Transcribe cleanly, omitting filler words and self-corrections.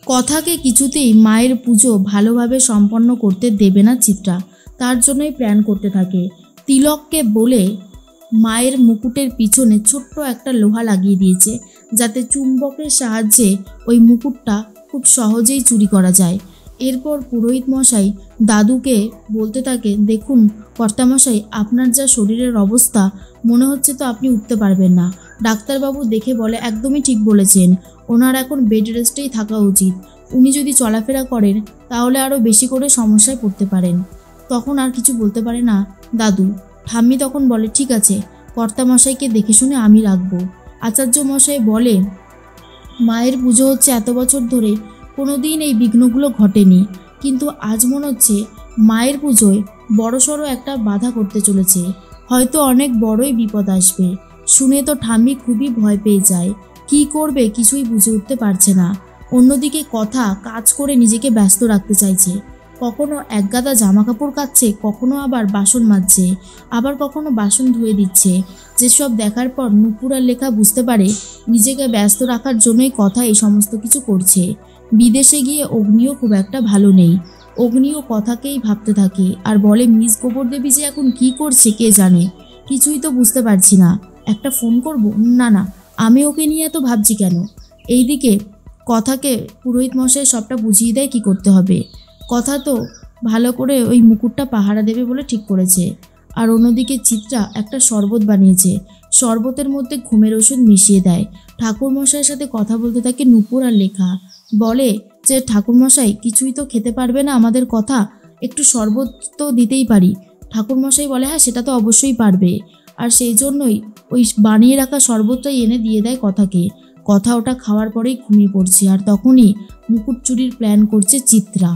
কথাকে কিছুতেই মায়ের পুজো ভালোভাবে সম্পন্ন করতে দেবে না চিত্রা, তার জন্যই প্ল্যান করতে থাকে। তিলককে বলে মায়ের মুকুটের পিছনে ছোট্ট একটা লোহা লাগিয়ে দিয়েছে, যাতে চুম্বকের সাহায্যে ওই মুকুটটা খুব সহজেই চুরি করা যায়। এরপর পুরোহিত মশাই দাদুকে বলতে থাকে, দেখুন কর্তামশাই, আপনার যা শরীরের অবস্থা, মনে হচ্ছে তো আপনি উঠতে পারবেন না। ডাক্তারবাবু দেখে বলে, একদমই ঠিক বলেছেন, ওনার এখন বেড রেস্টেই থাকা উচিত। উনি যদি চলাফেরা করেন তাহলে আরও বেশি করে সমস্যায় পড়তে পারেন। তখন আর কিছু বলতে পারে না দাদু। ঠাম্মি তখন বলে, ঠিক আছে, কর্তামশাইকে দেখে শুনে আমি রাখবো। আচার্য মশাই বলে, মায়ের পুজো হচ্ছে এত বছর ধরে, কোনো দিন এই বিঘ্নগুলো ঘটেনি, কিন্তু আজ মনে হচ্ছে মায়ের পুজোয় বড়সড় একটা বাধা করতে চলেছে, হয়তো অনেক বড়ই বিপদ আসবে। শুনে তো ঠাম্মি খুবই ভয় পেয়ে যায়, কি করবে কিছুই বুঝে উঠতে পারছে না। অন্যদিকে কথা কাজ করে নিজেকে ব্যস্ত রাখতে চাইছে, কখনো একগাদা জামা কাপড় কাচ্ছে, কখনো আবার বাসন মাজছে, আবার কখনো বাসন ধুয়ে দিচ্ছে। যেসব দেখার পর নুপুর আর লেখা বুঝতে পারে নিজেকে ব্যস্ত রাখার জন্যই কথা এই সমস্ত কিছু করছে। বিদেশে গিয়ে অগ্নিও খুব একটা ভালো নেই। অগ্নিও কথাকেই ভাবতে থাকে আর বলে, মিস গোবর দেবী যে এখন কি করছে কে জানে, কিছুই তো বুঝতে পারছি না। একটা ফোন করব? না না, আমি ওকে নিয়ে এত ভাবছি কেন। এইদিকে কথাকে পুরোহিত মশাই সবটা বুঝিয়ে দেয় কি করতে হবে। কথা তো ভালো করে ওই মুকুটটা পাহারা দেবে বলে ঠিক করেছে। আর অন্যদিকে চিত্রা একটা শরবত বানিয়েছে, শরবতের মধ্যে ঘুমের ওষুধ মিশিয়ে দেয়। ঠাকুরমশাইয়ের সাথে কথা বলতে থাকে নুপুর আর লেখা, বলে যে ঠাকুরমশাই কিছুই তো খেতে পারবে না আমাদের কথা, একটু শরবত তো দিতেই পারি। ঠাকুরমশাই বলে, হ্যাঁ সেটা তো অবশ্যই পারবে। আর সেই জন্যই ওই বানিয়ে রাখা শরবতটাই এনে দিয়ে দেয় কথাকে। কথা ওটা খাওয়ার পরেই ঘুমিয়ে পড়ছে, আর তখনই মুকুট চুরির প্ল্যান করছে চিত্রা।